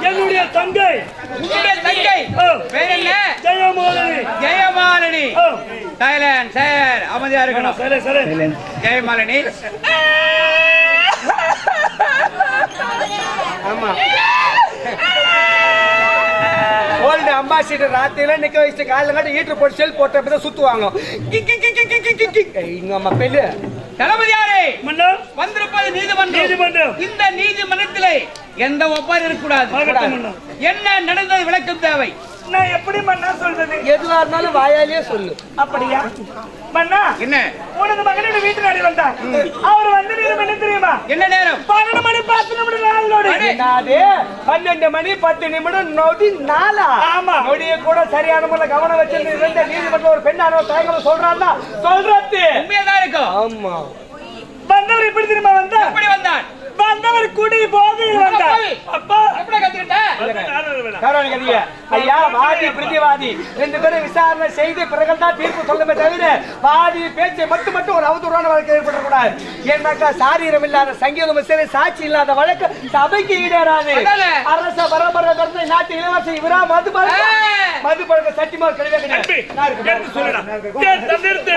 என்னுடைய தங்கை. பேர் என்ன? ஜெயமாலினி. ஜெயமாலினி. சைலன்ட் சார், அமைதியா இருக்கணும். ஜெயமாலினி. ஆமா, ஓல்டு அம்பாசிடர் ராத்திரில நிக்க வச்சுட்டு காலையில காட்டி ஈட்டர் போட்டு செல் போட்ட சுத்துவாங்க. இங்க அம்மா பெல்லு தளபதியாரே வந்திருப்பது நீதிமன்றம். இந்த நீதிமன்றத்திலே எந்த ஒப்பாரி இருக்கக்கூடாது. என்ன நடந்தது விளக்கம் தேவை. நான் எப்படி மன்னா சொல்றது? எதுவா இருந்தாலும் வாயாலே சொல்லு. அப்படியா மன்னா? என்ன உனது மகனோட வீட்டு நாடி வந்தார். அவர் வந்து நேரம் என்ன தெரியுமா? என்ன நேரம்? 12 மணி 10 நிமிடம் நாளோடு. என்னது 12 மணி 10 நிமிடம் நொடி நாளா? ஆமா, நொடியை கூட சரியான முறையில் கவனம் வச்சிருந்து இருந்த நீதிமன்றம் ஒரு பெண்ணான தாய்கள் சொல்றான்னா சொல்றது உண்மையதான் இருக்கும். ஆமா, வந்தவர் எப்படி தெரியுமா வந்தார்? எப்படி வந்தார்? வந்தவர் குடி போதையில் வந்தார். அப்பா எப்படி கத்துக்கிட்ட? கவனம் கதிய ஐயா, வாதி பிரதிவாதி ரெண்டு பேரும் விசாரணை செய்து பிறகுதான் தீர்ப்பு சொல்லவே தவிர வாதி பேச்சை மட்டும் ஒரு அவதூறான வழக்கு ஏற்படக்கூடாது. ஏன்னாக்கா சாரீரம் இல்லாத சங்கீதம் சரி சாட்சி இல்லாத வழக்கு சபைக்கு ஈடேறாது. அரச பரம்பரை கருத்து நாட்டு இளவரசி இவரா மது பழக்க சத்தியமா கிடையாது.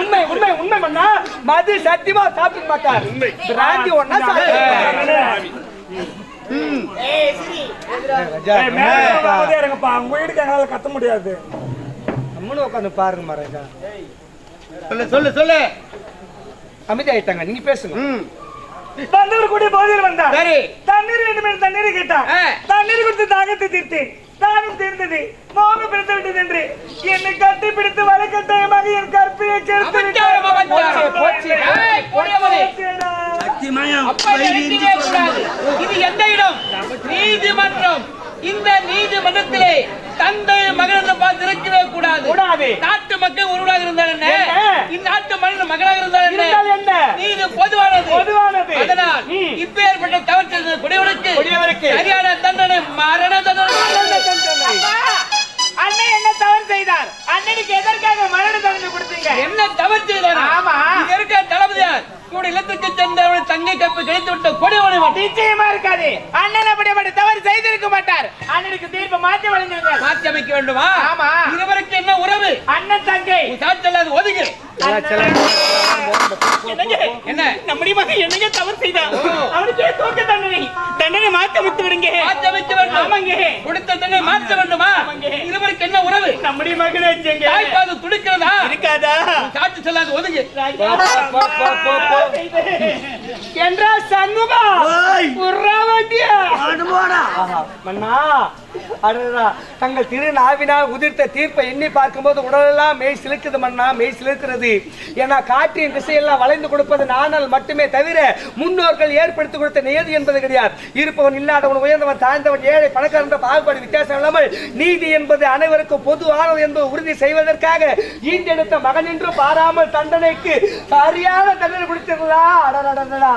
உண்மை உண்மை உண்மை மன்னா, மது சத்தியமா சாப்பிட மாட்டார். பிராந்தி ஒன்னா கத்த முடியாது. உட்காந்து பாருங்க மரங்க. சொல்லு சொல்லு. அமைதி ஆயிட்டாங்க, நீங்க பேசுங்க. வந்தவர் கூட போதில் வந்தார். தண்ணீர் வேண்டும், தண்ணீர் கேட்டார். தண்ணீர் கொடுத்து தாகத்தை தீர்த்தேன். தானும் தீர்ந்தது. மோக பிறந்து விட்டது என்று என்னை கட்டி பிடித்து வலைக்கட்டாயமாக என் கற்பியை கேட்டு இது எந்த இடம்? நீதிமன்றம். இந்த நீதிமன்றத்திலே தந்தை மகன் பார்த்து இருக்கவே கூடாது. நாட்டு மக்கள் ஒருவராக இருந்தால் என்ன, இந்நாட்டு மனிதன் மகனாக இருந்தால் என்ன, நீதி பொதுவானது. அதனால் இப்பேற்பட்ட தவறு செய்த குடியவருக்கு சரியான தண்டனை, மரண தண்டனை. அண்ணன் என்ன தவறு செய்தார்? அண்ணனுக்கு எதற்காக மரண தண்டனை கொடுத்தீங்க? என்ன தவறு செய்தார்? ஆமா, இங்க இருக்க தளபதியார் இவருடைய இல்லத்துக்கு சென்றவருடைய தங்கை கப்பு கிடைத்து விட்ட கொடிவனை நிச்சயமா இருக்காது. அண்ணன் அப்படிப்பட்ட தவறு செய்திருக்க மாட்டார். அண்ணனுக்கு தீர்ப்பு மாற்றி வழங்குங்கள். மாற்றி அமைக்க வேண்டுமா? ஆமா. இருவருக்கு என்ன உறவு? அண்ணன் தங்கை. சாட்சியல்லாது ஒதுங்கு. என்ன நம்முடைய மகன் என்னங்க தவறு செய்தார்? அவனுக்கு தூக்க தண்டனை மாற்றி அமைத்து விடுங்க. மாற்றி அமைக்க வேண்டும். ஆமாங்க, கொடுத்த தண்டனை மாற்ற வேண்டுமா? இருவருக்கு என்ன உறவு? நம்முடைய மகனை தாய்ப்பாது துடிக்கிறதா இருக்காதா? சாட்சி சொல்லாது ஒதுங்கு. என்றால் சண்முகா தங்கள் திருநாவினால் உதிர்த்த தீர்ப்பை எண்ணி பார்க்கும்போது உடலெல்லாம் மெய் சிலுக்குது மன்னா, மெய் சிலுக்கிறது. ஏன்னா காற்றின் திசையெல்லாம் வளைந்து கொடுப்பது நானால் மட்டுமே தவிர முன்னோர்கள் ஏற்படுத்தி கொடுத்த நியதி என்பது கிடையாது. இருப்பவன் இல்லாதவன், உயர்ந்தவன் தாழ்ந்தவன், ஏழை பணக்காரன் என்ற பாகுபாடு வித்தியாசம் இல்லாமல் நீதி என்பது அனைவருக்கும் பொதுவானது என்பது உறுதி செய்வதற்காக ஈண்டெடுத்த மகன் என்று பாராமல் தண்டனைக்கு சரியான தண்டனை கொடுத்திருந்தா.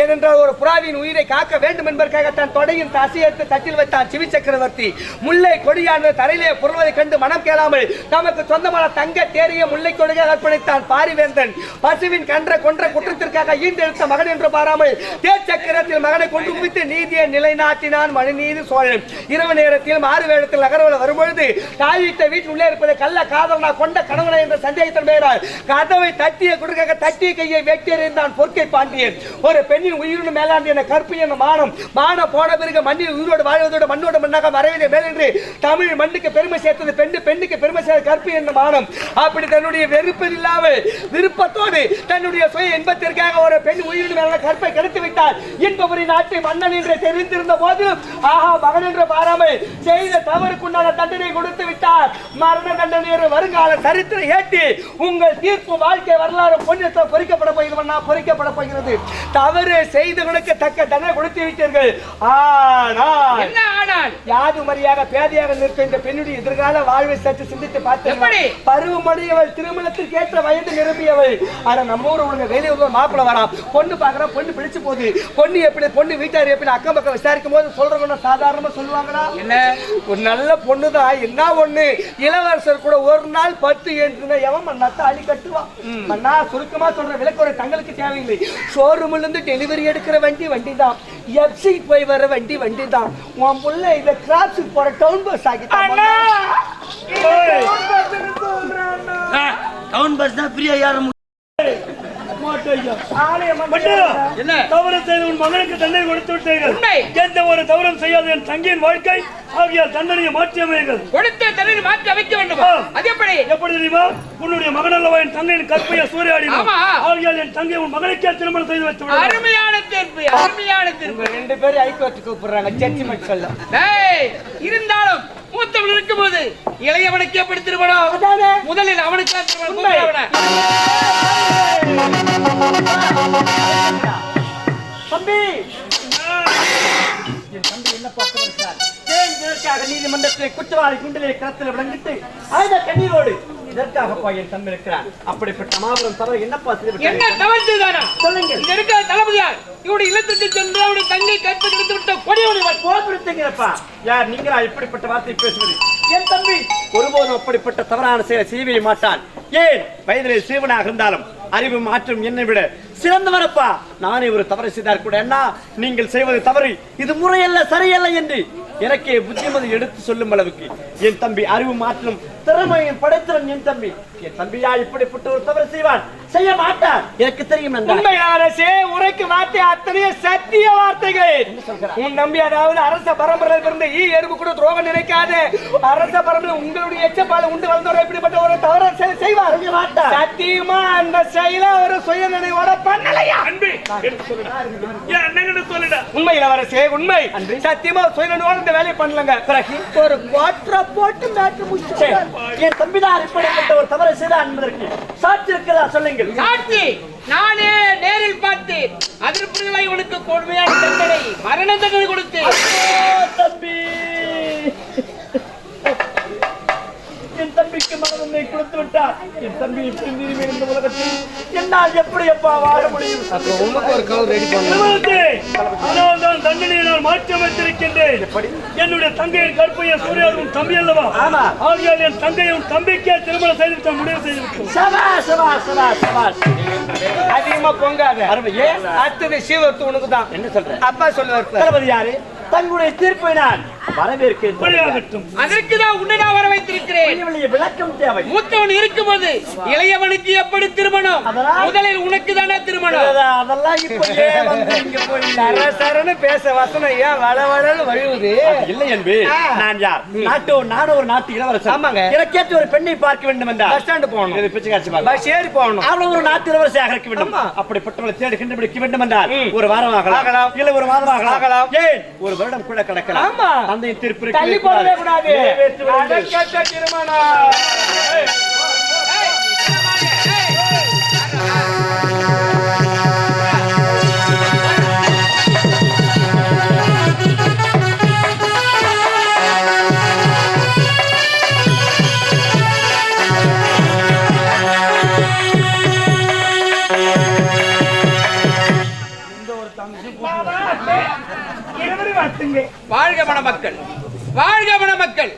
ஏனென்றால் ஒரு புறாவின் உயிரை காக்க வேண்டும் என்பதற்காக தன் தொடையின் தசையெடுத்து தட்டில் வைத்தான் சிவி சக்கரவர்த்தி. முல்லை கொடியானது தரையிலே புரள்வதை கண்டு மனம் கேளாமல் நமக்கு சொந்தமான தங்க தேரிய முல்லை கொடியாக அர்ப்பணித்தான் பாரிவேந்தன். பசுவின் கன்ற கொன்ற குற்றத்திற்காக ஈண்டெடுத்த மகன் என்று பாராமல் தேச்சக்கரத்தில் மகனை கொண்டு குவித்து நீதியை நிலைநாட்டினான் மனுநீதி சோழன். இரவு நேரத்தில் மாறு வேடத்தில் நகர்வல வரும்பொழுது தாய்விட்ட வீட்டில் உள்ளே இருப்பதை கள்ள காதலனா கொண்ட கணவனை என்ற சந்தேகத்தின் பெயரால் கதவை தட்டிய கொடுக்க தட்டிய கையை வெட்டியறிந்தான் பொற்கை பாண்டியன். ஒரு பெண்ணின் உயிரின் மேலாண்டி என கற்பு என மானம் போன பிறகு மண்ணில் உயிரோடு வாழ்வதோடு மண்ணோடு மண்ணாக மறைவதை மேல் என்று தமிழ் மண்ணுக்கு பெருமை சேர்த்தது பெண்ணுக்கு பெருமை சேர்த்த கற்பு என்ற மானம். அப்படி தன்னுடைய வெறுப்பில் இல்லாமல் விருப்பத்தோடு தன்னுடைய சுய இன்பத்திற்காக ஒரு பெண் உயிரின் மேலான கற்பை கெடுத்து விட்டார் என்பவரின் நாட்டை மன்னன் என்று தெரிந்திருந்த போது ஆஹா மகன் என்று பாராமல் செய்த தவறுக்குண்டான தண்டனை கொடுத்து விட்டார். மரண தண்டனை வருங்கால சரித்திரம் ஏற்றி உங்கள் தீர்ப்பு வாழ்க்கை வரலாறு பொன்னியத்தை பொறிக்கப்பட போகிறது. தவறு செய்தவர்களுக்கு தக்க தண்டனை கொடுத்து விட்டீர்கள். ஆனால் யாது மரியாக பேதையாக நிற்க இந்த பெண்ணுடைய எதிர்கால வாழ்வை சற்று சிந்தித்து பார்த்து பருவமடையவள் திருமணத்திற்கு ஏற்ற வயது நிரம்பியவள். ஆனா நம்ம ஊர் உங்க வெளியூர் மாப்பிள்ள வரான், பொண்ணு பாக்குறா, பொண்ணு பிடிச்சு போகுது, பொண்ணு எப்படி பொண்ணு வீட்டார் எப்படி அக்கம் பக்கம் விசாரிக்கும் போது சொல்றவங்க சாதாரணமா சொல்லுவாங்களா? என்ன ஒரு நல்ல பொண்ணுதான், என்ன ஒண்ணு இளவரசர் கூட ஒரு நாள் 10 என்று எவன் மண்ணாத்த அழி கட்டுவான். மண்ணா சுருக்கமா சொல்ற விளக்கு ஒரு தங்களுக்கு தேவையில்லை. ஷோரூம்ல இருந்து டெலிவரி எடுக்கிற வண்டி தான், எஃப்சி போய் வர வண்டி தான். உன் புள்ள இந்த கிராப்ஸுக்கு போற டவுன் பஸ் ஆகிட்டான். டவுன் பஸ் தான் ஃப்ரீயா யாரும் தவறு செய்த உன் மகனுக்கு தண்டனை கொடுத்து விட்டீர்கள். எந்த ஒரு தவறும் செய்யாத என் தங்கையின் வாழ்க்கை ஆகியால் தண்டனையை மாற்றி அமைகள். கொடுத்த தண்டனை மாற்றி அமைக்க வேண்டும். அது எப்படி தெரியுமா? உன்னுடைய மகன் அல்லவா என் தங்கையின் கற்பையை சூறையாடினான். ஆகியால் என் தங்கை உன் மகனுக்கே திருமணம் செய்து வைத்து விடு. அருமையான தீர்ப்பு, அருமையான தீர்ப்பு. ரெண்டு பேரும் ஐகோர்ட்டுக்கு கூப்பிடுறாங்க, ஜட்ஜ்மென்ட் சொல்ல. இருந்தாலும் மூத்தவன் இருக்கும்போது இளையவனுக்கு எப்படி திருமணம்? முதலில் அவனுக்கு திருமணம். தம்பி என் தம்பி என்ன பார்க்கிறார்? நீதிமன்றத்திலே குற்றவாளி குண்டிலே களத்தில் விளங்கிட்டு ஆயுத கண்ணீரோடு இதற்காக என் தம்பி இருக்கிறார். அப்படிப்பட்ட மாபெரும் தவறு என்னப்பா செய்து? என்ன தவறு செய்தானா சொல்லுங்க. இந்த இருக்கிற தளபதியார் இவருடைய இல்லத்துக்கு சென்று அவருடைய தங்கை கற்பை கிடைத்து விட்ட கொடியவனை போடுறீங்கப்பா. யார் நீங்களா இப்படிப்பட்ட வார்த்தை பேசுவது? என் தம்பி ஒருபோதும் அப்படிப்பட்ட தவறான செயலை செய்யவே மாட்டான். ஏன் வயதிலே சிறுவனாக இருந்தாலும் அறிவு மாற்றம் என்னை விட சிறந்தவரப்பா. நானே ஒரு தவறு செய்தார் கூட என்ன நீங்கள் செய்வது தவறு, இது முறையல்ல சரியல்ல என்று எனக்கே புத்திமதி எடுத்து சொல்லும் அளவுக்கு என் தம்பி அறிவு மாற்றம் திறமையும் படைத்தவன். என் தம்பியா இப்படிப்பட்ட ஒரு தவறு செய்வான், செய்ய மாட்டான், எனக்கு தெரியும். உரைக்கு வார்த்தை அத்தனைய சத்திய வார்த்தைகள். உன் நம்பி அதாவது அரச பரம்பரையில் இருந்த எறும்பு கூட துரோகம் நினைக்காது. அரச பரம்பரை உங்களுடைய எச்சப்பாலை உண்டு வந்தவர் இப்படிப்பட்ட ஒரு தவறு செய்வார் மாட்டார். சத்தியமா அந்த செயல ஒரு சுய நினைவோட பண்ணலையா? உண்மை இளவரசே, உண்மை. சத்தியமா சுய நினைவோட இந்த வேலையை பண்ணலங்க. பிறகு ஒரு குவாட்ரா போட்டு மேட்ரு முடிச்சு என் தம்பிதான் இப்படிப்பட்ட ஒரு தவறு செய்தார் என்பதற்கு சாட்சி இருக்கிறதா சொல்லுங்கள். சாட்சி நானே நேரில் பார்த்தேன். அதற்கு உனக்கு கொடுமையான தண்டனை, மரண தண்டனை கொடுத்தேன். தம்பி என் தம்பிக்கு மனதை கொடுத்து விட்டார். என் தம்பி இப்படி நீதி இந்த உலகத்தில் என்னால் எப்படி அப்பா வாழ முடியும்? அதனால்தான் தண்டனையை நான் மாற்றி அமைத்திருக்கின்றேன். என்னுடைய தங்கையின் கற்பையை சூரியாவும் தம்பி அல்லவா? ஆகியால் என் தங்கையும் தம்பிக்கே திருமணம் செய்து முடிவு செய்து அதிகமா பொங்காத. அடுத்தது சீவர்த்து உனக்கு தான். என்ன சொல்ற அப்பா சொல்லுவார். தளபதி யாரு? தங்களுடைய தீர்ப்பை நான் வரவேற்கிறேன். அதற்குதான் உன்னை நான் வர வைத்திருக்கிறேன். விளக்கம் தேவை. மூத்தவன் இருக்கும்போது இளையவனுக்கு எப்படி திருமணம்? முதலில் உனக்கு தானே திருமணம். அதெல்லாம் இப்படியே வந்து இங்க போய் சரசரன்னு பேச வசனம் ஏன் வளவளன்னு வழுவுது? இல்லை என்பே. நான் யார்? நானும் ஒரு நாட்டு இளவரசர். ஆமாங்க. எனக்கேற்ற ஒரு பெண்ணை பார்க்க வேண்டும் என்றால் பஸ் ஸ்டாண்ட் போகணும், பஸ் ஏறி போகணும், அவளை ஒரு நாட்டு இளவரசியாக இருக்க வேண்டும். அப்படிப்பட்டவளை தேடி கண்டுபிடிக்க வேண்டும் என்றால் ஒரு வாரம் ஆகலாம், இல்லை ஒரு மாதம் ஆகலாம், ஏன் ஒரு வருடம் கூட கிடக்கலாம். தந்தையின் திருப்பி தள்ளி போடவே கூடாது. திருமணம் வாழ்க மணமக்கள், வாழ்க மணமக்கள்,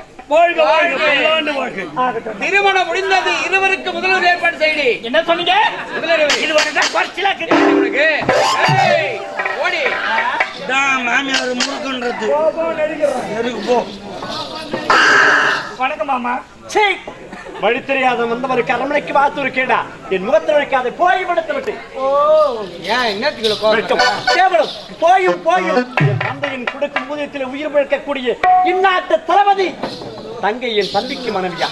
திருமணம் முடிந்தது. இருவருக்கு முதல்வர் ஏற்பாடு செய்தி. என்ன சொன்னீங்க? ஓடி மாமியார் முறுக்குன்றது. வணக்கம் மாமா. வழி தெரியாத வந்தவருக்கு அரண்மனைக்கு பார்த்து ஒரு கேடா என் முகத்தில் வைக்காத போய் விடுத்து விட்டு. கேவலம் போயும் என் தந்தையின் கொடுக்கும் ஊதியத்தில் உயிர் பிழைக்கக்கூடிய இந்நாட்டு தளபதி தங்கை என் தம்பிக்கு மனைவியா?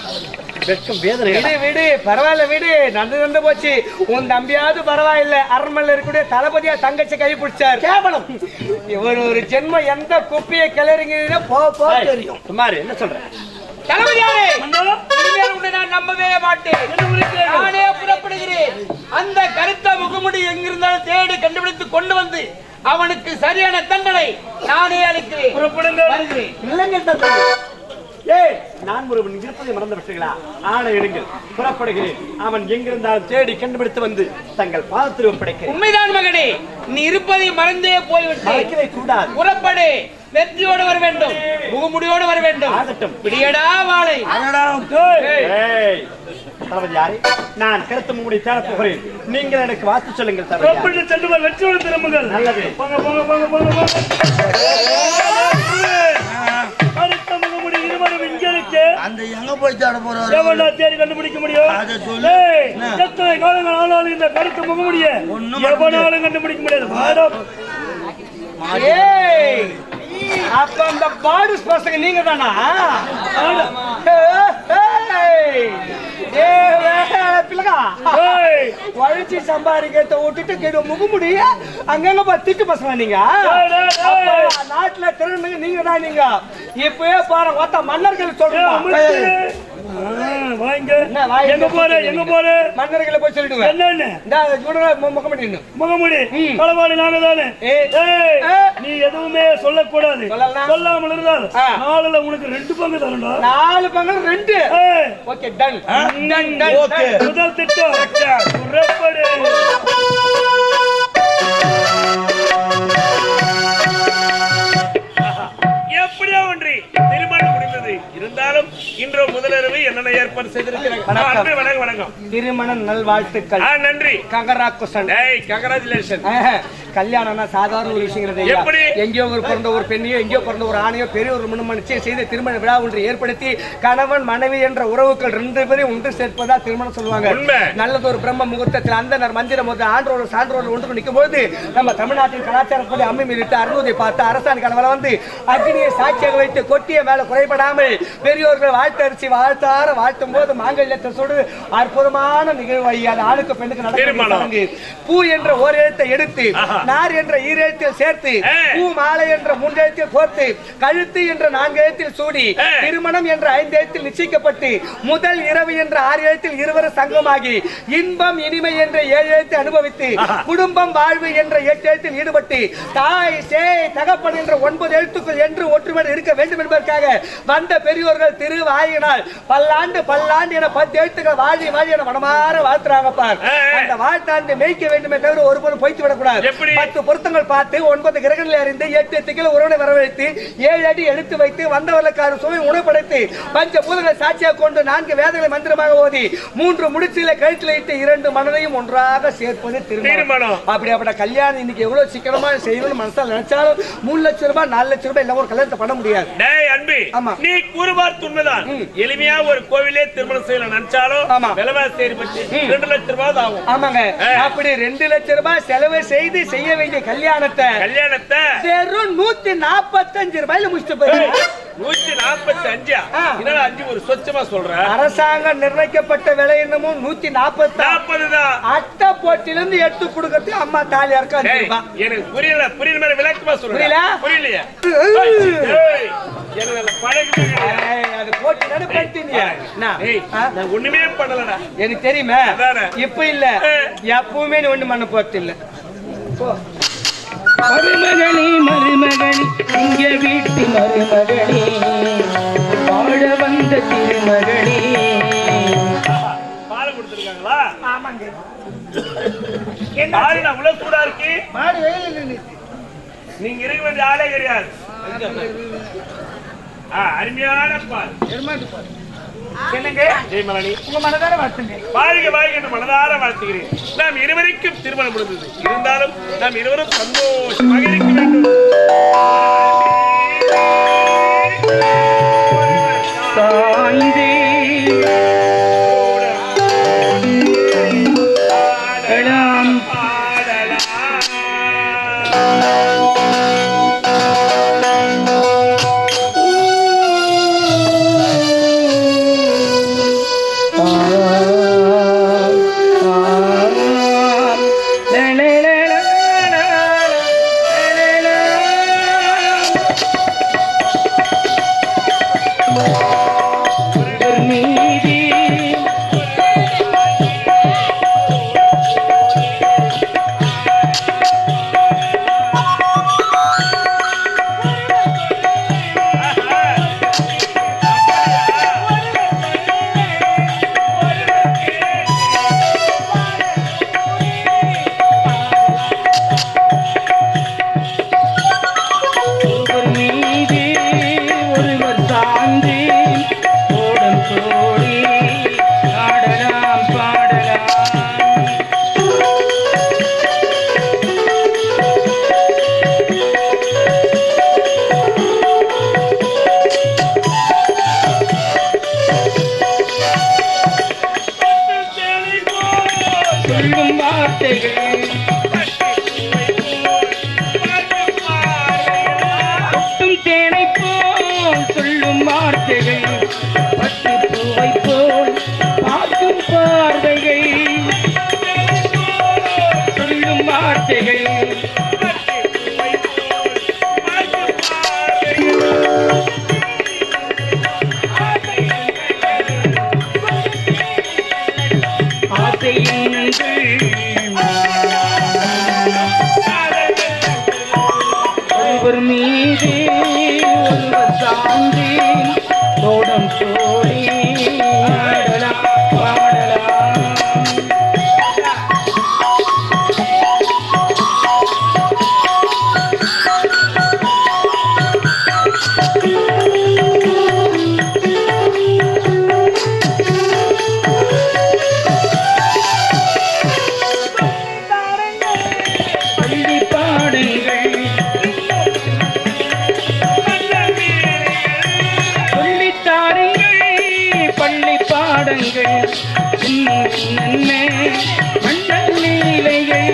வெட்கம் வேதனை. விடு பரவாயில்ல, விடு, நடந்து போச்சு. உன் தம்பியாவது பரவாயில்ல, அரண்மனையில் இருக்கக்கூடிய தளபதியா தங்கச்சி கை பிடிச்சார். கேவலம் இவர் ஒரு ஜென்மம் எந்த குப்பியை கிளறிங்க போ தெரியும். சுமார் என்ன சொல்றேன்? தளபதியாரே, உன்னை நான் நம்பவே மாட்டேன். நானே புறப்படுகிறேன். அந்த கருத்த முகமுடி எங்கிருந்தாலும் தேடி கண்டுபிடித்து கொண்டு வந்து அவனுக்கு சரியான தண்டனை நானே அளிக்கிறேன். வருகிறேன். இல்லைங்க தந்தை. ஏய், நான் ஒருவன் இருப்பதை மறந்து விட்டீர்களா? ஆணை எடுங்கள், புறப்படுகிறேன். அவன் எங்கிருந்தால் தேடி கண்டுபிடித்து வந்து தங்கள் பாதத்தில் ஒப்படைக்கிறேன். உண்மைதான் மகனே, நீ இருப்பதை மறந்தே போய்விட்டேன். மறைக்கவே கூடாது. புறப்படு, வெற்றியோடு வர வேண்டும், முகமுடியோடு வர வேண்டும். ஆகட்டும். பிடியடா வாளை. ஏய், தளபதி யாரே? நான் கருத்து மூடி தேடப் போகிறேன். நீங்கள் எனக்கு வாத்து சொல்லுங்கள் தளபதி. புறப்பட்டு சென்று வா, வெற்றியோடு திரும்புங்கள். நல்லது. போங்க போங்க போங்க போங்க போங்க. அடுத்த முகமுடி இருவரும் இங்கே இருக்கு. அந்த எங்க போய் தேட போறாரு? எவன்டா தேடி கண்டுபிடிக்க முடியும்? அதை சொல்லு. ஏய், எத்தனை காலங்கள் ஆனாலும் இந்த கருத்து முகமுடிய எவனாலும் கண்டுபிடிக்க முடியாது. வாடா. ஏய், அப்ப அந்த பாடுஸ் பசங்க நீங்க தானா? வழிச்சு சம்பாதிக்கிறத விட்டுட்டு கேடு முகமுடிய அங்கங்க திட்டு பசங்க நீங்க. நாட்டுல திருநங்க நீங்க தான். நீங்க இப்பவே பாரு மொத்த மன்னர்கள் சொல்றேன். எங்க போற எங்க போற? மன்னர்களை போய் சொல்லிடுவேன். என்னன்னு முகமுடி முகமுடி களவாடி நாங்க தானே. நீ எதுவுமே சொல்லக்கூடாது. சொல்லாமல் இருந்தால் நாலுல உனக்கு 2 பங்கு தரணும். 4 பங்கு 2. Okay, done done done. Okay, முதல் திட்டம் புறப்படு. எப்படியோ ஒன்றி திருமணம் முடிந்தது. இருந்தாலும் இன்று முதலிரவு என்னென்ன ஏற்பாடு செய்திருக்கிறாங்க? வணக்கம். திருமண நல்வாழ்த்துக்கள். நன்றி. கங்கராகுசன். கங்கராச்சுலேஷன். கல்யாணம்னா சாதாரண ஒரு விஷயம். எப்படி? எங்கேயோ பிறந்த ஒரு பெண்ணையோ எங்கேயோ பிறந்த ஒரு ஆணையோ பெரிய ஒரு மனுமன் நிச்சயம் செய்த திருமண விழா ஒன்று ஏற்படுத்தி கணவன் மனைவி என்ற உறவுகள் 2 பேரையும் ஒன்று சேர்ப்பதா திருமணம் சொல்லுவாங்க. நல்லது ஒரு பிரம்ம முகூர்த்தத்தில் அந்த மந்திரம் போது ஆண்டோடு சான்றோடு ஒன்று நிற்கும் போது நம்ம தமிழ்நாட்டின் கலாச்சாரப்படி அம்மி மீறிட்டு அருள்வதை பார்த்து அரசாங்க கணவரை வந்து அக்னியை சாட்சியாக வைத்து கொட்டிய மேல குறைபடாமல் பெரியோர்கள் வாழ்த்தரிசி வாழ்த்தார வாழ்த்தும் போது மாங்கல்யத்தை சொடு அற்புதமான நிகழ்வு. அது ஆணுக்கு பெண்ணுக்கு நடக்கும். பூ என்ற ஓர் எழுத்தை எடுத்து நார் என்ற 2 எழுத்தில் சேர்த்து பூ மாலை என்ற 3 எழுத்தில் கோர்த்து கழுத்து என்ற 4 எழுத்தில் சூடி திருமணம் என்ற 5 எழுத்தில் நிச்சயிக்கப்பட்டு முதல் இரவு என்ற 6 எழுத்தில் இருவரும் சங்கமாகி இன்பம் இனிமை என்ற 7 எழுத்தை அனுபவித்து குடும்பம் வாழ்வு என்ற 8 எழுத்தில் ஈடுபட்டு தாய் சேய் தகப்பன் என்ற 9 எழுத்துக்கள் என்று ஒற்றுமை இருக்க வேண்டும் என்பதற்காக வந்த பெரியோர்கள் திருவாயினால் பல்லாண்டு பல்லாண்டு என 10 எழுத்துக்கள் வாழி வாழி என மனமாற வாழ்த்துறாங்க பார். அந்த வாழ்த்தாண்டு மேய்க்க வேண்டுமே தவிர ஒருபோதும் பொய்த்து விடக்கூடாது. 10 பொருத்தங்கள் பார்த்து 9 கிரகங்களை அறிந்து 8 திக்கில உறவனை வரவழைத்து 7 அடி எடுத்து வைத்து வந்தவர்களுக்கான சுவை உணவுபடைத்து பஞ்ச பூதங்களை சாட்சியாக கொண்டு 4 வேதங்களை மந்திரமாக ஓதி 3 முடிச்சில கழுத்தில் இட்டு 2 மனதையும் ஒன்றாக சேர்ப்பது திருமணம். அப்படிப்பட்ட கல்யாணம் இன்னைக்கு எவ்வளவு சீக்கிரமா செய்யணும்னு மனசால நினைச்சாலும் 3 லட்சம் ரூபாய் 4 லட்சம் ரூபாய் இல்லாம ஒரு கல்யாணத்தை பண்ண முடியாது. நீ கூறுவார் உண்மைதான். எளிமையா ஒரு கோவிலே திருமணம் செய்யல நினைச்சாலும் விலைவாசி 2 லட்சம் ரூபாய் ஆகும். ஆமாங்க, அப்படி 2 லட்சம் ரூபாய் செலவு செய்து செய்ய வேண்டிய கல்யாணத்தை வெறும் 145 ரூபாயில முடிச்சுட்டு போயிருங்க. 145? என்னடா 5 ஒரு சொச்சமா சொல்ற? அரசாங்கம் நிர்ணயிக்கப்பட்ட விலை என்னமோ 140 தான். அட்டை போட்டிலிருந்து எடுத்து கொடுக்கறது அம்மா தாலியா இருக்கா? எனக்கு புரியல. புரியல மாதிரி விளக்கமா சொல்றேன். புரியலையா? அது போட்டி நடுப்படுத்தீங்க. நான் ஒண்ணுமே பண்ணலடா. எனக்கு தெரியுமே. இப்ப இல்ல, எப்பவுமே நீ ஒண்ணு பண்ண போறது இல்ல. மருமகளி மருமகளி இங்க வீட்டு மருமகளி வாழ வந்த திருமகளி. பால் கொடுத்திருக்காங்களா? ஆமாங்க. பால் நான் உள்ள சூடா இருக்கு. மாடு வெயில்ல நின்னு நீங்க இருக்க வேண்டிய ஆளே கிடையாது. அருமையான பால். எருமாட்டு பால். என்னங்க ஜெயமலனி, உங்க மனதார வாழ்த்துங்க. வாழ்க வாழ்க என்று மனதார வாழ்த்துகிறேன். நாம் இருவருக்கும் திருமணம் முடிந்தது. இருந்தாலும் நாம் இருவரும் சந்தோஷமாக இருக்க வேண்டும். சாந்தி தோடம் சோடி ஆடலாம் பாடலாம். பள்ளி பாடுங்கள் சொல்லித்தாருங்கள் பள்ளி பாடுங்கள் நன்மை மண்டல் லீலைகள்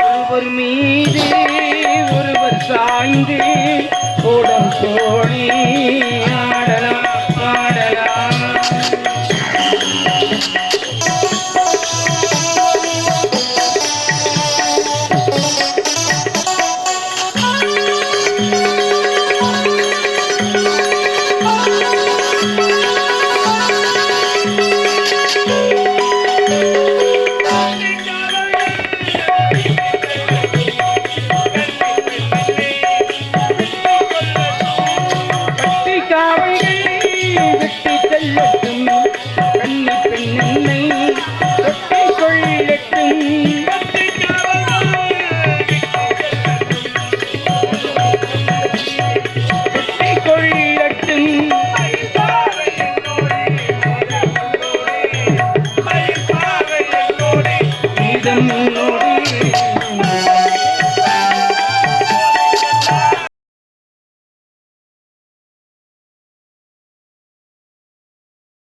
ஒருவர் மீது ஒருவர் சாய்ந்து ஓடம் தோழி